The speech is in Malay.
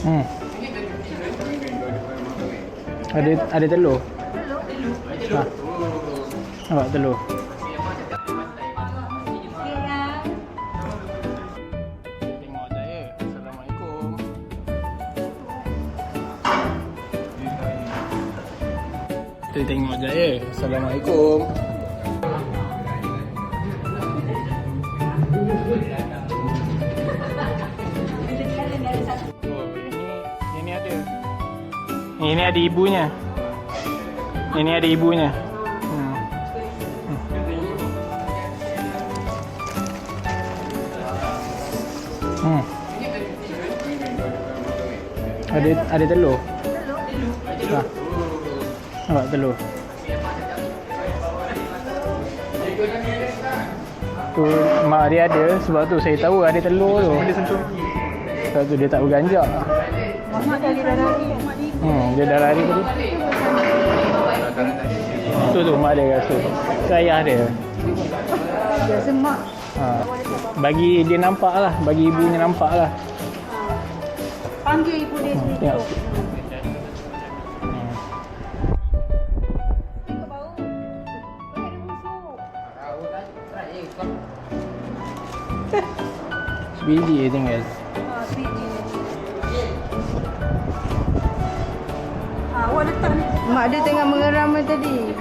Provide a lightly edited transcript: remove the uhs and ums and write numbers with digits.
Hmm. Ada telur. Ha. Nampak telur. Tengok saya. Assalamualaikum. Kita tengok saya. Assalamualaikum. Ini ada. Ini ada ibunya. Ini ada ibunya. Ada telur. Ha. Nampak telur. Tu mak dia ada, sebab tu saya tahu ada telur tu. Sebab tu dia tak berganjak. Mak tadi dah lari. Dia dah lari tadi. Tu mak dia rasa. Ke ayah dia. Biasa mak. Bagi dia nampak lah, bagi ibunya nampak lah. Panggil ibu dia sini. Tengok. Tengok bau. Pakai dia busuk. Sebiji je tinggal. Biji. Awak letak ni. Mak dia tengah mengeram tadi.